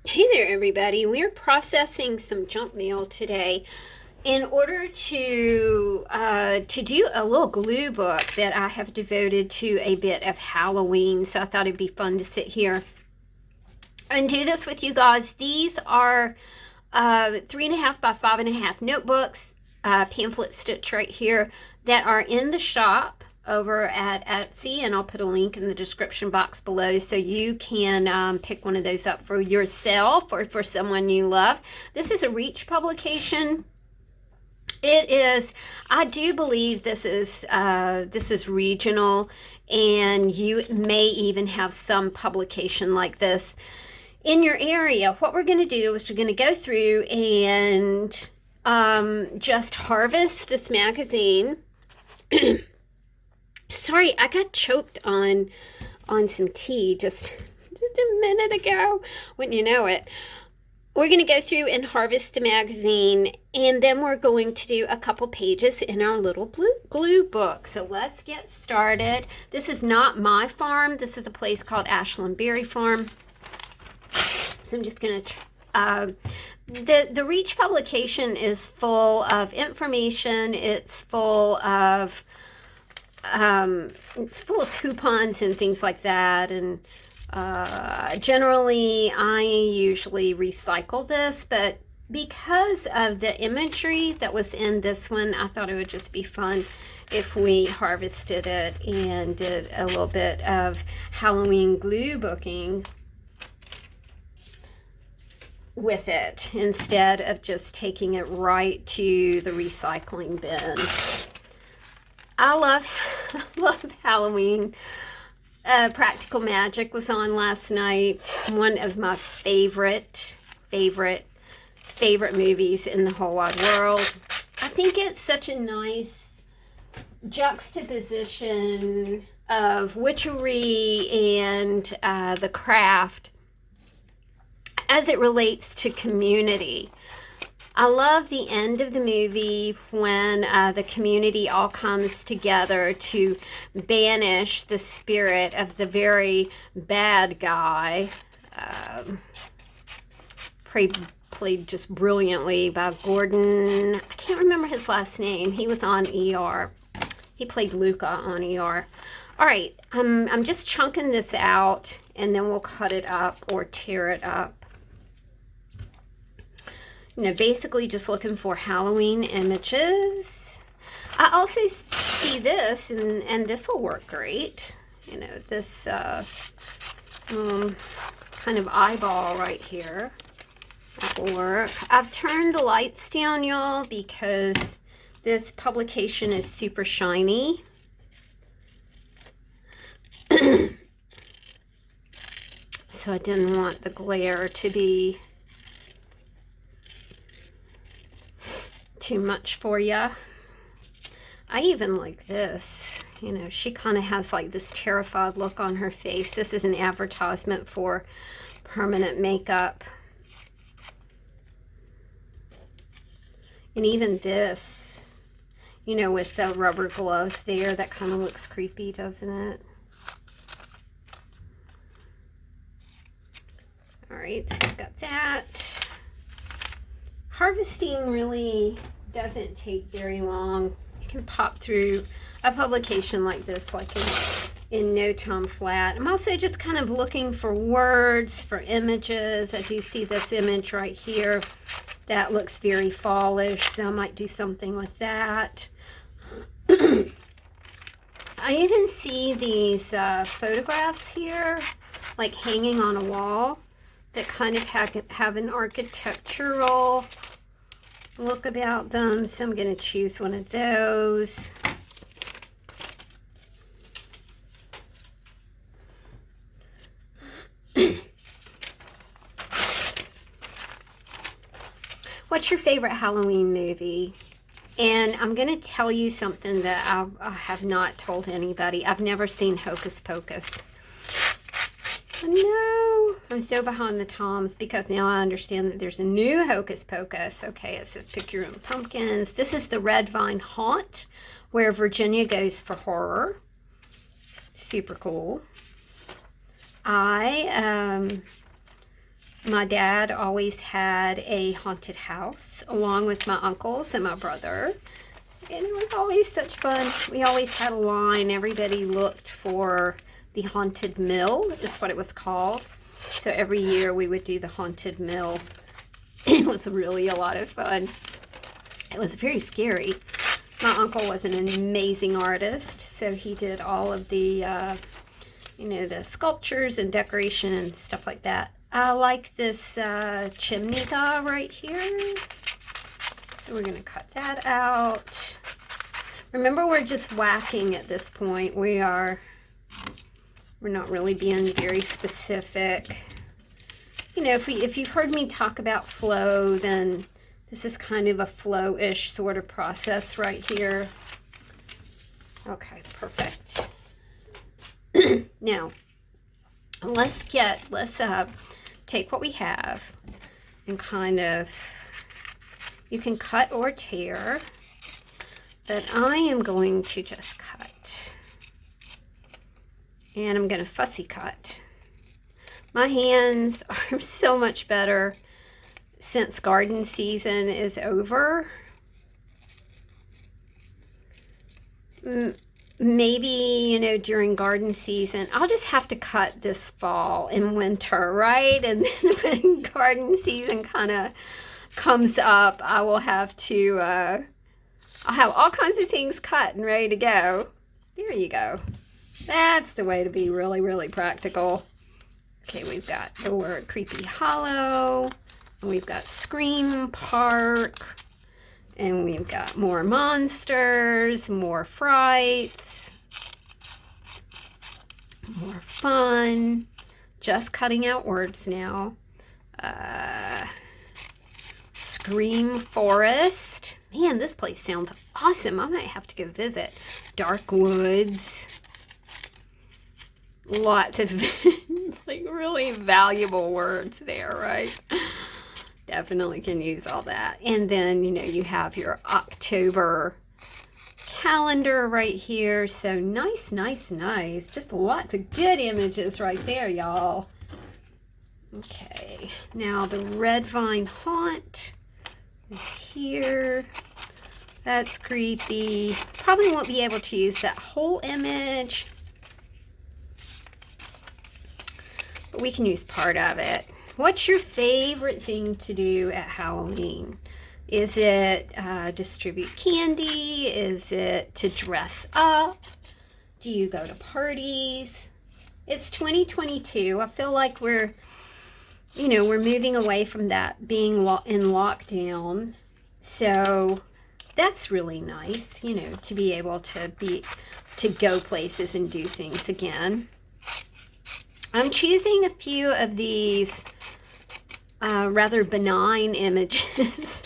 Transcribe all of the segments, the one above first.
Hey there, everybody. We're processing some junk mail today in order to do a little glue book that I have devoted to a bit of Halloween. So I thought it'd be fun to sit here and do this with you guys. These are 3.5 by 5.5 notebooks, pamphlet stitch right here, that are in the shop over at Etsy, and I'll put a link in the description box below so you can pick one of those up for yourself or for someone you love. This is a Reach publication. It is. I do believe this is regional, and you may even have some publication like this in your area. What we're going to do is we're going to go through and just harvest this magazine. Sorry, I got choked on some tea just a minute ago. Wouldn't you know it? We're going to go through and harvest the magazine, and then we're going to do a couple pages in our little glue book. So let's get started. This is not my farm. This is a place called Ashland Berry Farm. So I'm just going to the Reach publication is full of information. It's full of coupons and things like that, and generally I usually recycle this, but because of the imagery that was in this one, I thought it would just be fun if we harvested it and did a little bit of Halloween glue booking with it instead of just taking it right to the recycling bin. I love love Halloween. Practical Magic was on last night. One of my favorite movies in the whole wide world. I think it's such a nice juxtaposition of witchery and the craft as it relates to community. I love the end of the movie when the community all comes together to banish the spirit of the very bad guy, played just brilliantly by Gordon. I can't remember his last name. He was on ER. He played Luca on ER. All right, I'm just chunking this out, and then we'll cut it up or tear it up. Basically just looking for Halloween images. I also see this, and this will work great. This kind of eyeball right here. That will work. I've turned the lights down, y'all, because this publication is super shiny. So I didn't want the glare to be too much for ya. I even like this. She kind of has like this terrified look on her face. This is an advertisement for permanent makeup. And even this, with the rubber gloves there, that kind of looks creepy, doesn't it? All right, so we've got that. Harvesting really doesn't take very long. You can pop through a publication like this in no time flat. I'm also just kind of looking for words, for images. I do see this image right here that looks very fallish, so I might do something with that. I even see these photographs here, like hanging on a wall, that kind of have an architectural look about them. So I'm going to choose one of those. What's your favorite Halloween movie? And I'm going to tell you something that I have not told anybody. I've never seen Hocus Pocus. No, I'm so behind the times because now I understand that there's a new Hocus Pocus. Okay, it says pick your own pumpkins. This is the Red Vine Haunt, where Virginia goes for horror. Super cool. I My dad always had a haunted house along with my uncles and my brother. And it was always such fun. We always had a line. Everybody looked for the haunted mill, is what it was called. So every year we would do the haunted mill. It was really a lot of fun. It was very scary. My uncle was an amazing artist, so he did all of the, the sculptures and decoration and stuff like that. I like this chimney guy right here. So we're going to cut that out. Remember, we're just whacking at this point. We're not really being very specific. If you've heard me talk about flow, then this is kind of a flow-ish sort of process right here. Okay, perfect. Now, let's take what we have and kind of, you can cut or tear, but I am going to just cut. And I'm going to fussy cut. My hands are so much better since garden season is over. Maybe, during garden season, I'll just have to cut this fall and winter, right? And then when garden season kind of comes up, I will have to, I'll have all kinds of things cut and ready to go. There you go. That's the way to be really, really practical. Okay, we've got the word Creepy Hollow, and we've got Scream Park, and we've got more monsters, more frights, more fun. Just cutting out words now. Scream Forest. Man, this place sounds awesome. I might have to go visit. Dark Woods. Lots of like really valuable words there, right? Definitely can use all that. And then, you have your October calendar right here. So nice, nice, nice. Just lots of good images right there, y'all. Okay, now the Red Vine Haunt is here. That's creepy. Probably won't be able to use that whole image, but we can use part of it. What's your favorite thing to do at Halloween? Is it distribute candy? Is it to dress up? Do you go to parties? It's 2022. I feel like we're moving away from that being in lockdown. So that's really nice, to be able to go places and do things again. I'm choosing a few of these rather benign images,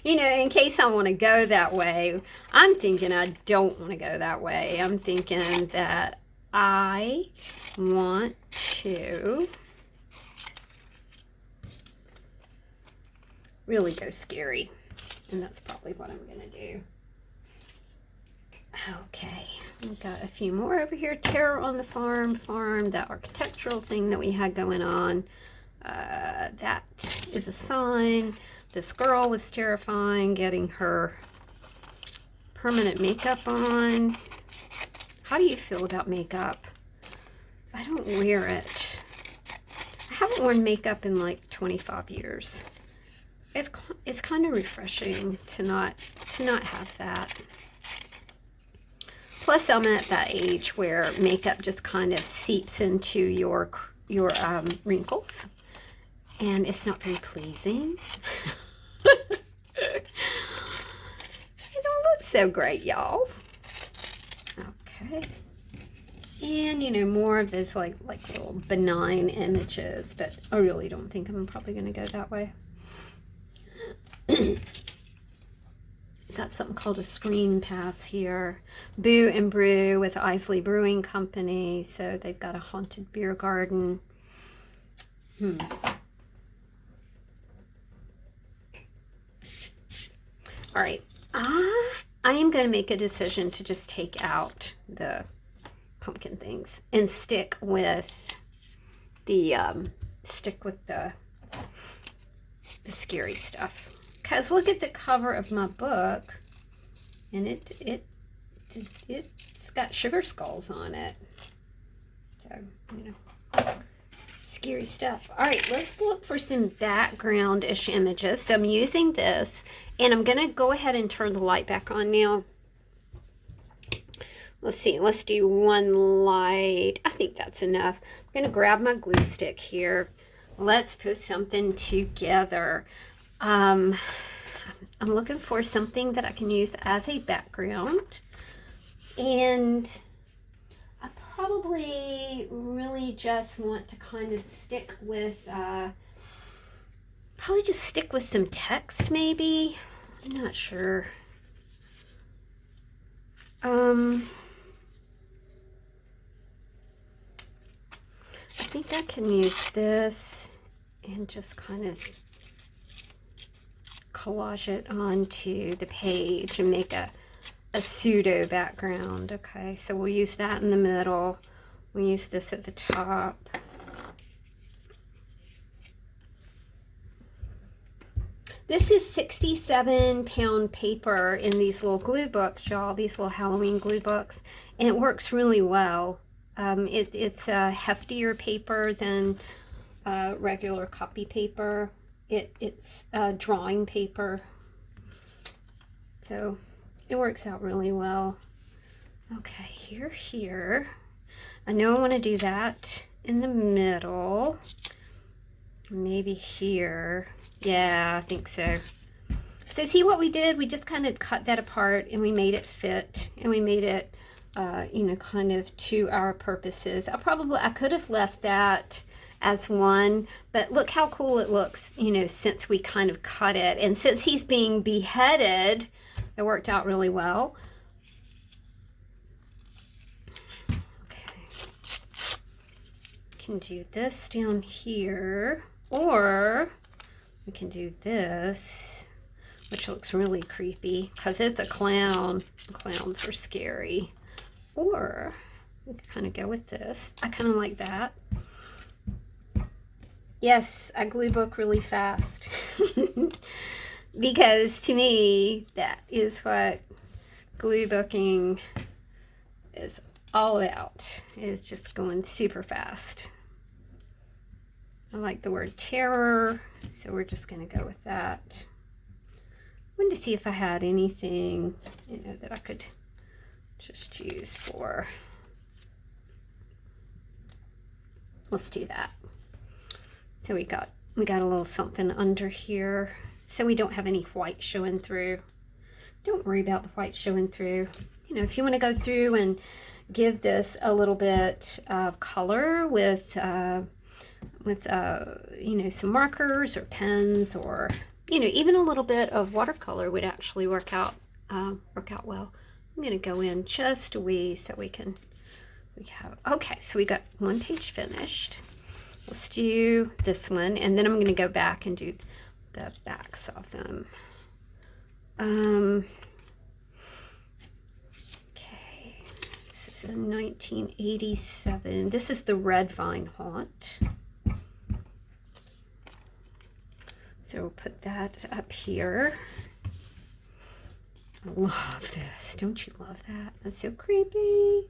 in case I want to go that way. I'm thinking I don't want to go that way. I'm thinking that I want to really go scary. And that's probably what I'm going to do. Okay, we've got a few more over here. Terror on the Farm, that architectural thing that we had going on. That is a sign. This girl was terrifying, getting her permanent makeup on. How do you feel about makeup? I don't wear it. I haven't worn makeup in like 25 years. It's kind of refreshing to not have that. Plus, I'm at that age where makeup just kind of seeps into your wrinkles, and it's not very pleasing. It don't look so great, y'all. Okay. And, more of this like little benign images, but I really don't think I'm probably going to go that way. Got something called a screen pass here. Boo and Brew with Isley Brewing Company. So they've got a haunted beer garden. All right. I am going to make a decision to just take out the pumpkin things and stick with the the scary stuff. Because look at the cover of my book, and it's got sugar skulls on it. So, you know, scary stuff. All right, let's look for some background-ish images. So I'm using this, and I'm going to go ahead and turn the light back on now. Let's see, let's do one light. I think that's enough. I'm going to grab my glue stick here. Let's put something together. I'm looking for something that I can use as a background. And I probably really just want to kind of stick with, probably just stick with some text maybe. I'm not sure. I think I can use this and just kind of collage it onto the page and make a pseudo background. Okay, so we'll use that in the middle. We'll use this at the top. This is 67-pound paper in these little glue books, y'all, these little Halloween glue books, and it works really well. It's a heftier paper than regular copy paper. It's drawing paper, so it works out really well. Okay, here. I know I want to do that in the middle. Maybe here. Yeah, I think so. So see what we did? We just kind of cut that apart and we made it fit, and we made it you know, kind of to our purposes. I could have left that as one, but look how cool it looks, you know, since we kind of cut it. And since he's being beheaded, it worked out really well. Okay. Can do this down here, or we can do this, which looks really creepy because it's a clown. Clowns are scary. Or we can kind of go with this. I kind of like that. Yes, I glue book really fast. Because to me, that is what glue booking is all about. It's just going super fast. I like the word terror, so we're just going to go with that. I wanted to see if I had anything, you know, that I could just use for. Let's do that. So we got a little something under here, so we don't have any white showing through. Don't worry about the white showing through. You know, if you want to go through and give this a little bit of color with you know, some markers or pens, or you know, even a little bit of watercolor would actually work out well. I'm going to go in just a wee so we have, okay, so we got one page finished. Let's do this one, and then I'm going to go back and do the backs of them. Okay, this is a 1987. This is the Red Vine Haunt. So we'll put that up here. I love this. Don't you love that? That's so creepy.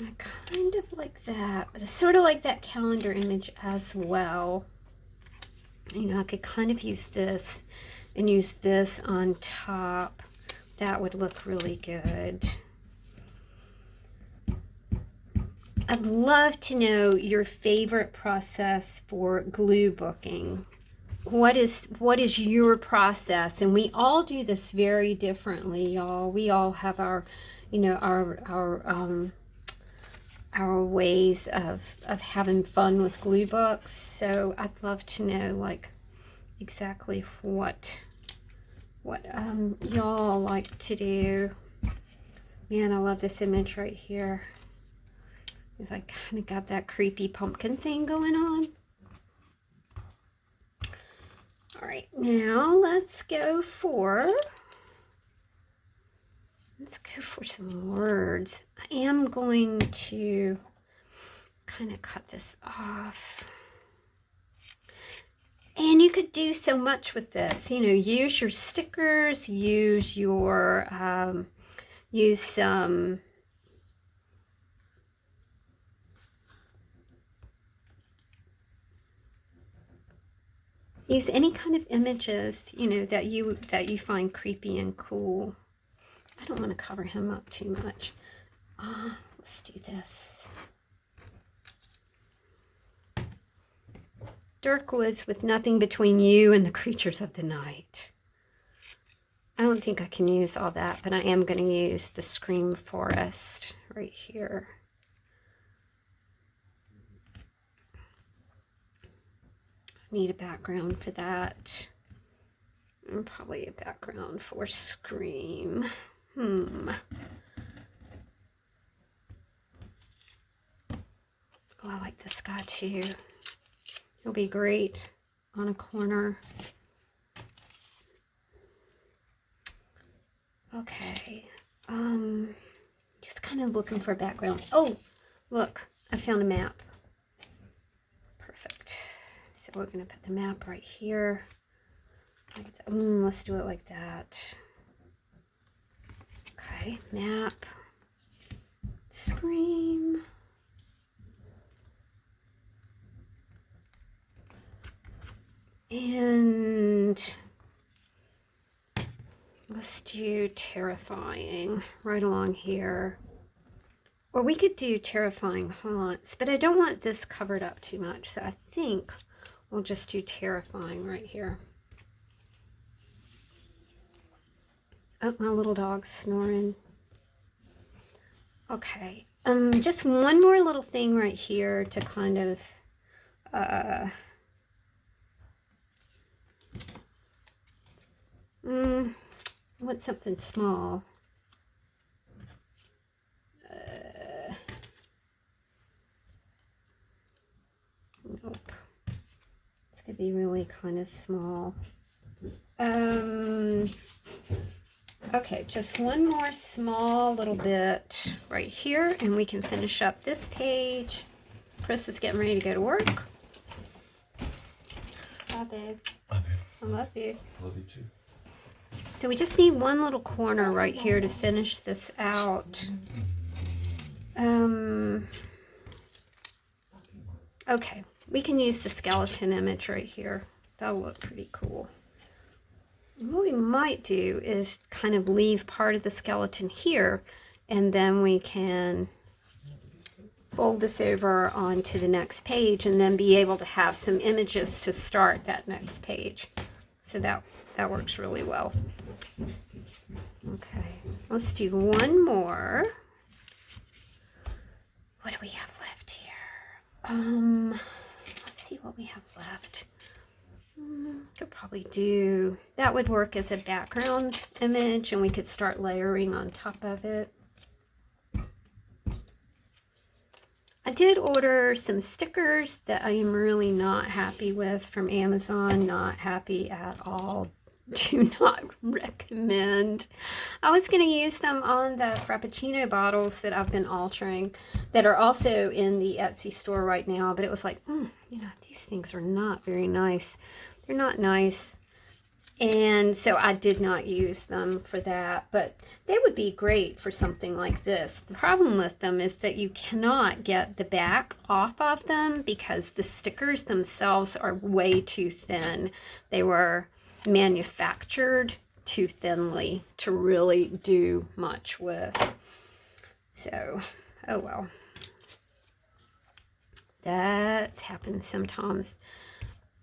I kind of like that, but it's sort of like that calendar image as well. You know, I could kind of use this and use this on top. That would look really good. I'd love to know your favorite process for glue booking. What is your process? And we all do this very differently, y'all. We all have our, you know, our ways of having fun with glue books. So I'd love to know, like, exactly what y'all like to do. Man, I love this image right here. It's like kind of got that creepy pumpkin thing going on. All right, now let's go for some words. I am going to kind of cut this off. And you could do so much with this. You know, use your stickers, use your, use some, use any kind of images, you know, that you find creepy and cool. I don't want to cover him up too much. Let's do this. Dark woods with nothing between you and the creatures of the night. I don't think I can use all that, but I am going to use the Scream Forest right here. I need a background for that. And probably a background for Scream. Oh, I like this guy too. He'll be great on a corner. Okay. Just kind of looking for a background. Oh, look, I found a map. Perfect. So we're going to put the map right here. Like that. Let's do it like that. Okay, map. Scream. And let's do terrifying right along here. Or we could do terrifying haunts, but I don't want this covered up too much. So I think we'll just do terrifying right here. Oh, my little dog's snoring. Okay. Just one more little thing right here to kind of I want something small. Nope. It's gonna be really kind of small. Okay, just one more small little bit right here, and we can finish up this page. Chris is getting ready to go to work. Bye, babe. Bye, babe. I love you. Love you too. So we just need one little corner right here to finish this out. Okay, we can use the skeleton image right here. That'll look pretty cool. What we might do is kind of leave part of the skeleton here, and then we can fold this over onto the next page and then be able to have some images to start that next page. So that works really well. Okay, let's do one more. What do we have left here? Let's see what we have left. Could probably do, that would work as a background image, and we could start layering on top of it. I did order some stickers that I am really not happy with from Amazon. Not happy at all. Do not recommend. I was going to use them on the Frappuccino bottles that I've been altering that are also in the Etsy store right now, but it was like, you know, these things are not very nice. They're not nice. And so I did not use them for that, but they would be great for something like this. The problem with them is that you cannot get the back off of them because the stickers themselves are way too thin. They were manufactured too thinly to really do much with. So, oh well. That's happened sometimes.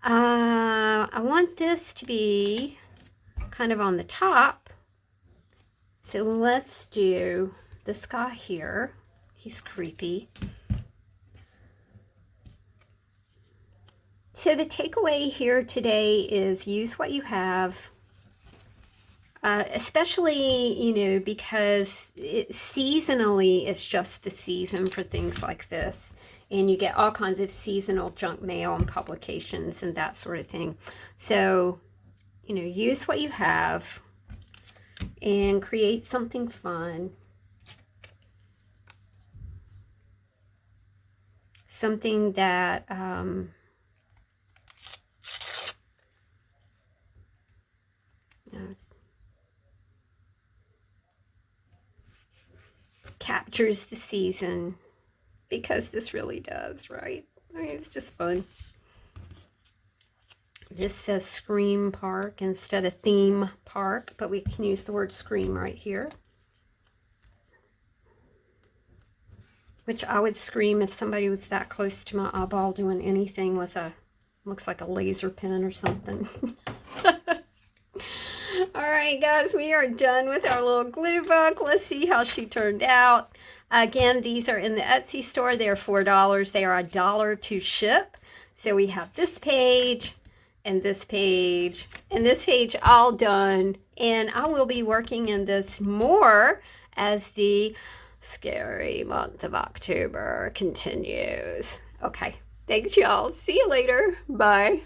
I want this to be kind of on the top. So let's do this guy here. He's creepy. So the takeaway here today is use what you have. Especially, you know, because seasonally it's just the season for things like this. And you get all kinds of seasonal junk mail and publications and that sort of thing. So, you know, use what you have and create something fun. something that captures the season, because this really does, right? I mean, it's just fun. This says Scream Park instead of Theme Park, but we can use the word Scream right here. Which I would scream if somebody was that close to my eyeball doing anything with a, looks like a laser pen or something. Alright guys, we are done with our little glue book. Let's see how she turned out. Again, these are in the Etsy store. They're $4. They are $1 to ship. So we have this page and this page and this page all done. And I will be working in this more as the scary month of October continues. Okay, thanks y'all. See you later. Bye.